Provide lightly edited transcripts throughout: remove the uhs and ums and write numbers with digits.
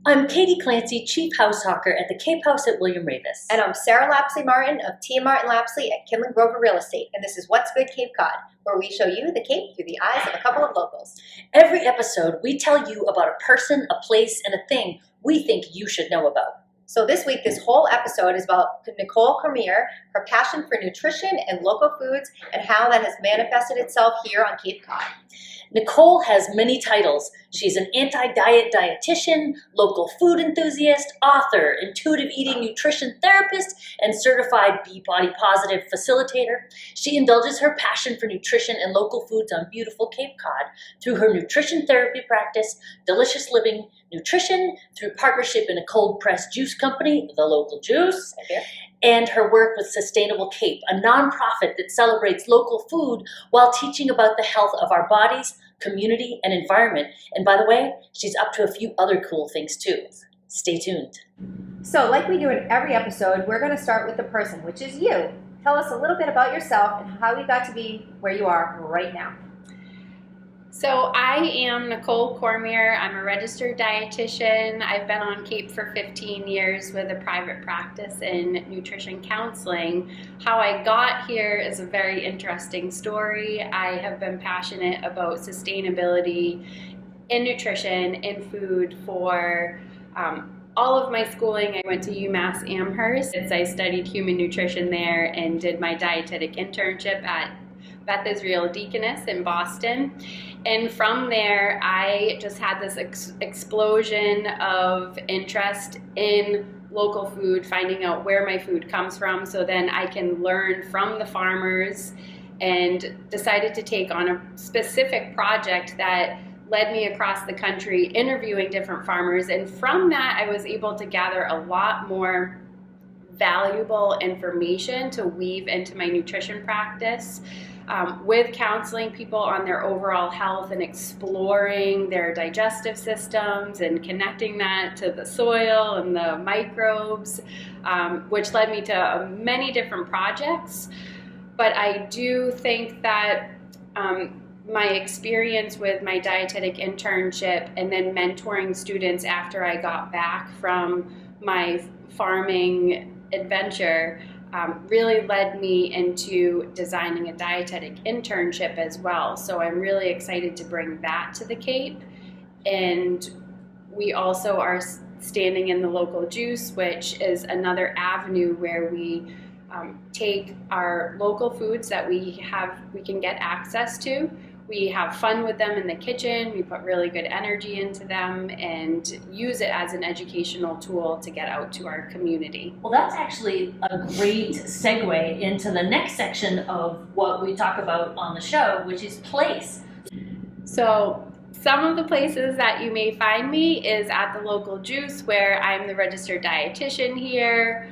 I'm Katie Clancy, Chief House Hawker at the Cape House at William Ravis. And I'm Sarah Lapsley Martin of T. Martin Lapsley at Kinlan Grover Real Estate. And this is What's Good Cape Cod, where we show you the Cape through the eyes of a couple of locals. Every episode, we tell you about a person, a place, and a thing we think you should know about. So this week, this whole episode is about Nicole Cormier, her passion for nutrition and local foods, and how that has manifested itself here on Cape Cod. Nicole has many titles. She's an anti-diet dietitian, local food enthusiast, author, intuitive eating nutrition therapist, and certified Be-Body Positive facilitator. She indulges her passion for nutrition and local foods on beautiful Cape Cod through her nutrition therapy practice, Delicious Living Nutrition, through partnership in a cold pressed juice company, The Local Juice, and her work with Sustainable Cape, a nonprofit that celebrates local food while teaching about the health of our bodies, community, and environment. And by the way, she's up to a few other cool things too. Stay tuned. So like we do in every episode, we're going to start with the person, which is you. Tell us a little bit about yourself and how you got to be where you are right now. So I am Nicole Cormier. I'm a registered dietitian. I've been on Cape for 15 years with a private practice in nutrition counseling. How I got here is a very interesting story. I have been passionate about sustainability in nutrition, in food for all of my schooling. I went to UMass Amherst. I studied human nutrition there and did my dietetic internship at Beth Israel Deaconess in Boston. And from there, I just had this explosion of interest in local food, finding out where my food comes from so then I can learn from the farmers, and decided to take on a specific project that led me across the country interviewing different farmers. And from that, I was able to gather a lot more valuable information to weave into my nutrition practice. With counseling people on their overall health and exploring their digestive systems and connecting that to the soil and the microbes, which led me to many different projects. But I do think that my experience with my dietetic internship and then mentoring students after I got back from my farming adventure really led me into designing a dietetic internship as well. So I'm really excited to bring that to the Cape. And we also are standing in the Local Juice, which is another avenue where we take our local foods that we can get access to. We have fun with them in the kitchen, we put really good energy into them, and use it as an educational tool to get out to our community. Well, that's actually a great segue into the next section of what we talk about on the show, which is place. So some of the places that you may find me is at the Local Juice, where I'm the registered dietitian here,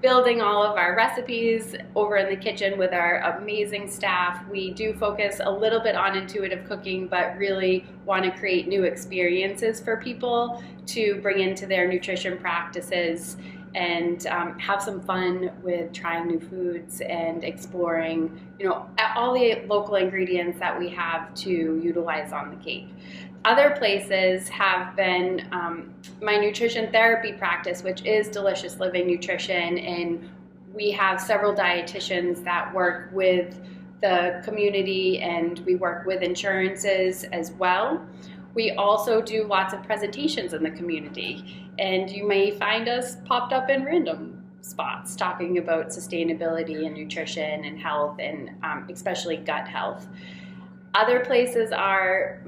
building all of our recipes over in the kitchen with our amazing staff. We do focus a little bit on intuitive cooking, but really want to create new experiences for people to bring into their nutrition practices and have some fun with trying new foods and exploring, all the local ingredients that we have to utilize on the Cape. Other places have been my nutrition therapy practice, which is Delicious Living Nutrition, and we have several dietitians that work with the community, and we work with insurances as well. We also do lots of presentations in the community, and you may find us popped up in random spots talking about sustainability and nutrition and health, and especially gut health. Other places are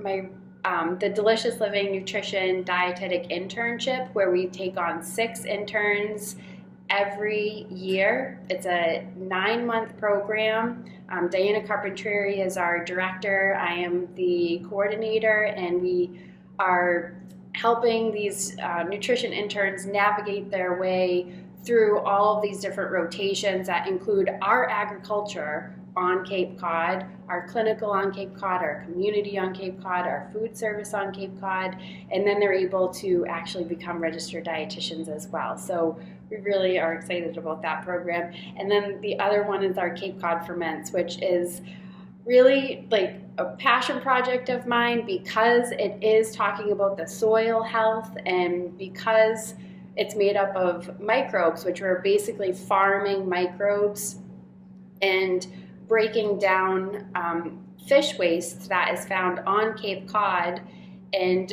the Delicious Living Nutrition Dietetic Internship, where we take on 6 interns every year. It's a 9-month program. Diana Carpentieri is our director. I am the coordinator, and we are helping these nutrition interns navigate their way through all of these different rotations that include our agriculture on Cape Cod, our clinical on Cape Cod, our community on Cape Cod, our food service on Cape Cod, and then they're able to actually become registered dietitians as well. So we really are excited about that program. And then the other one is our Cape Cod Ferments, which is really like a passion project of mine because it is talking about the soil health and because it's made up of microbes, which are basically farming microbes and breaking down fish waste that is found on Cape Cod. And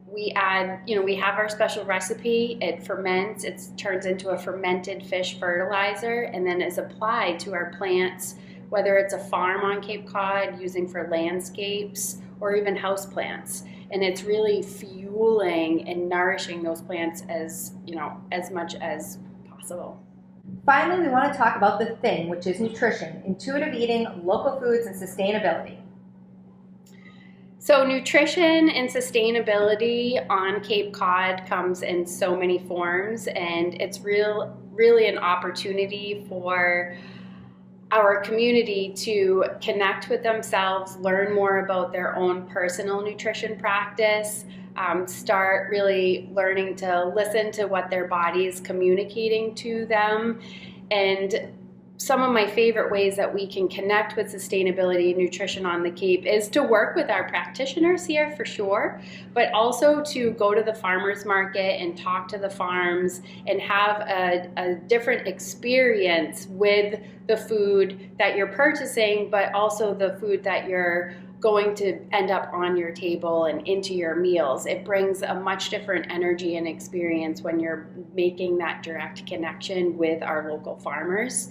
we add, we have our special recipe. It ferments, it turns into a fermented fish fertilizer and then is applied to our plants, whether it's a farm on Cape Cod using for landscapes or even house plants. And it's really fueling and nourishing those plants as much as possible. Finally, we want to talk about the thing, which is nutrition, intuitive eating, local foods, and sustainability. So nutrition and sustainability on Cape Cod comes in so many forms, and it's really an opportunity for our community to connect with themselves, learn more about their own personal nutrition practice, start really learning to listen to what their body is communicating to them. And some of my favorite ways that we can connect with sustainability and nutrition on the Cape is to work with our practitioners here for sure, but also to go to the farmers market and talk to the farms and have a different experience with the food that you're purchasing, but also the food that you're going to end up on your table and into your meals. It brings a much different energy and experience when you're making that direct connection with our local farmers.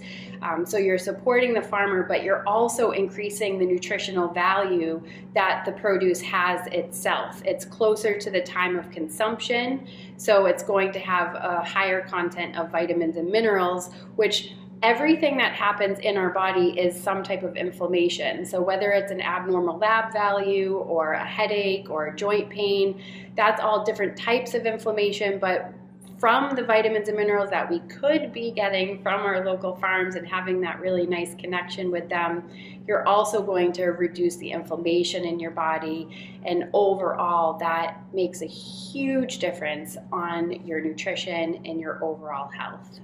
So you're supporting the farmer, but you're also increasing the nutritional value that the produce has itself. It's closer to the time of consumption, so it's going to have a higher content of vitamins and minerals, which everything that happens in our body is some type of inflammation. So whether it's an abnormal lab value or a headache or a joint pain, that's all different types of inflammation. But from the vitamins and minerals that we could be getting from our local farms and having that really nice connection with them, you're also going to reduce the inflammation in your body. And overall, that makes a huge difference on your nutrition and your overall health.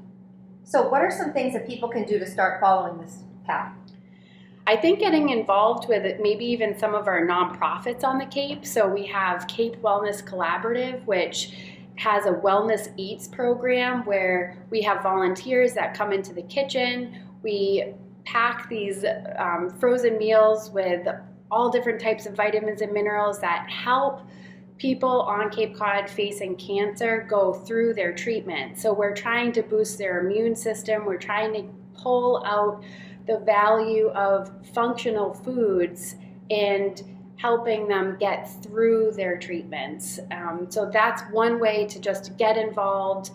So what are some things that people can do to start following this path? I think getting involved with it, maybe even some of our nonprofits on the Cape. So we have Cape Wellness Collaborative, which has a Wellness Eats program where we have volunteers that come into the kitchen. We pack these frozen meals with all different types of vitamins and minerals that help people on Cape Cod facing cancer go through their treatment. So we're trying to boost their immune system. We're trying to pull out the value of functional foods and helping them get through their treatments. So that's one way to just get involved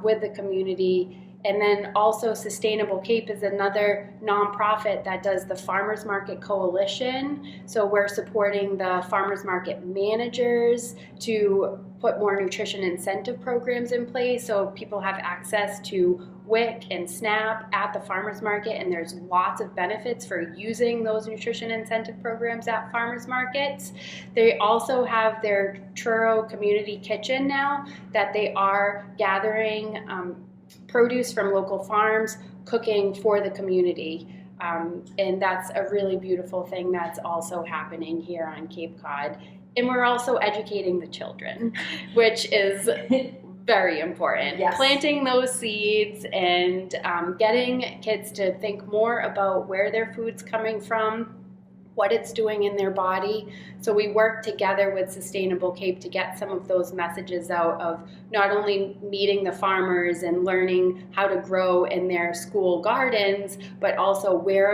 with the community. And then also Sustainable Cape is another nonprofit that does the Farmers Market Coalition. So we're supporting the farmers market managers to put more nutrition incentive programs in place so people have access to WIC and SNAP at the farmers market, and there's lots of benefits for using those nutrition incentive programs at farmers markets. They also have their Truro Community Kitchen now that they are gathering produce from local farms, cooking for the community. And that's a really beautiful thing that's also happening here on Cape Cod. And we're also educating the children, which is very important. Yes. Planting those seeds and getting kids to think more about where their food's coming from, what it's doing in their body. So we work together with Sustainable Cape to get some of those messages out of not only meeting the farmers and learning how to grow in their school gardens, but also where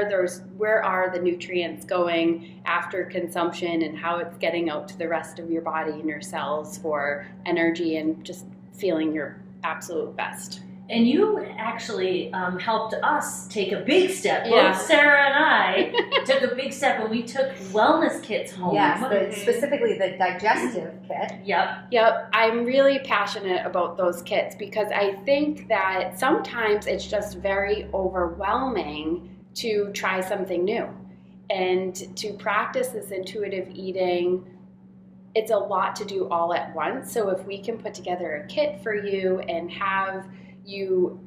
are the nutrients going after consumption and how it's getting out to the rest of your body and your cells for energy and just feeling your absolute best. And you actually helped us take a big step. Yeah. Both Sarah and I took a big step when we took wellness kits home. Yes, specifically the digestive kit. Yep, I'm really passionate about those kits because I think that sometimes it's just very overwhelming to try something new. And to practice this intuitive eating, it's a lot to do all at once. So if we can put together a kit for you and have you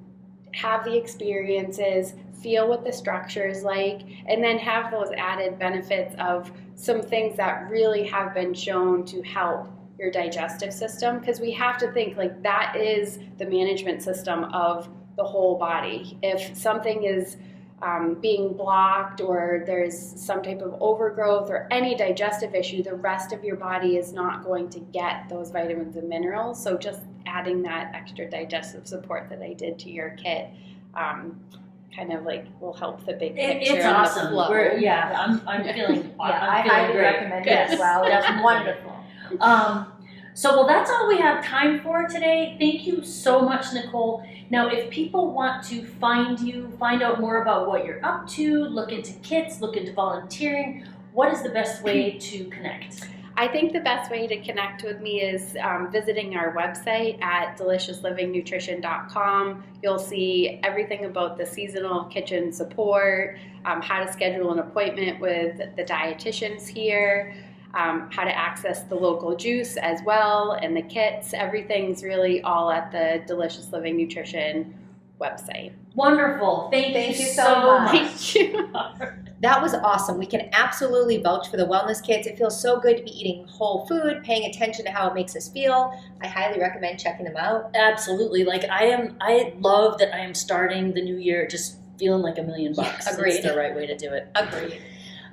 have the experiences, feel what the structure is like, and then have those added benefits of some things that really have been shown to help your digestive system, because we have to think like that is the management system of the whole body. If something is being blocked or there's some type of overgrowth or any digestive issue, the rest of your body is not going to get those vitamins and minerals. So just adding that extra digestive support that I did to your kit kind of like will help the big picture. It's and awesome. the flow. I'm feeling I I'm feeling highly great. recommend it Yes, as well. It's wonderful. So that's all we have time for today. Thank you so much, Nicole. Now, if people want to find you, find out more about what you're up to, look into kits, look into volunteering, what is the best way to connect? I think the best way to connect with me is visiting our website at deliciouslivingnnutrition.com. You'll see everything about the seasonal kitchen support, how to schedule an appointment with the dietitians here, how to access the local juice as well, and the kits. Everything's really all at the Delicious Living Nutrition website. Wonderful. Thank you so much. Thank you. That was awesome. We can absolutely vouch for the wellness kits. It feels so good to be eating whole food, paying attention to how it makes us feel. I highly recommend checking them out. Absolutely. Like I love that I am starting the new year just feeling like $1 million. Agreed. That's the right way to do it. Agreed.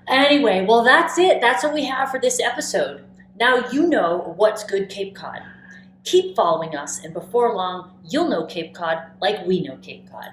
Anyway, well, that's it. That's what we have for this episode. Now you know what's good Cape Cod. Keep following us, and before long, you'll know Cape Cod like we know Cape Cod.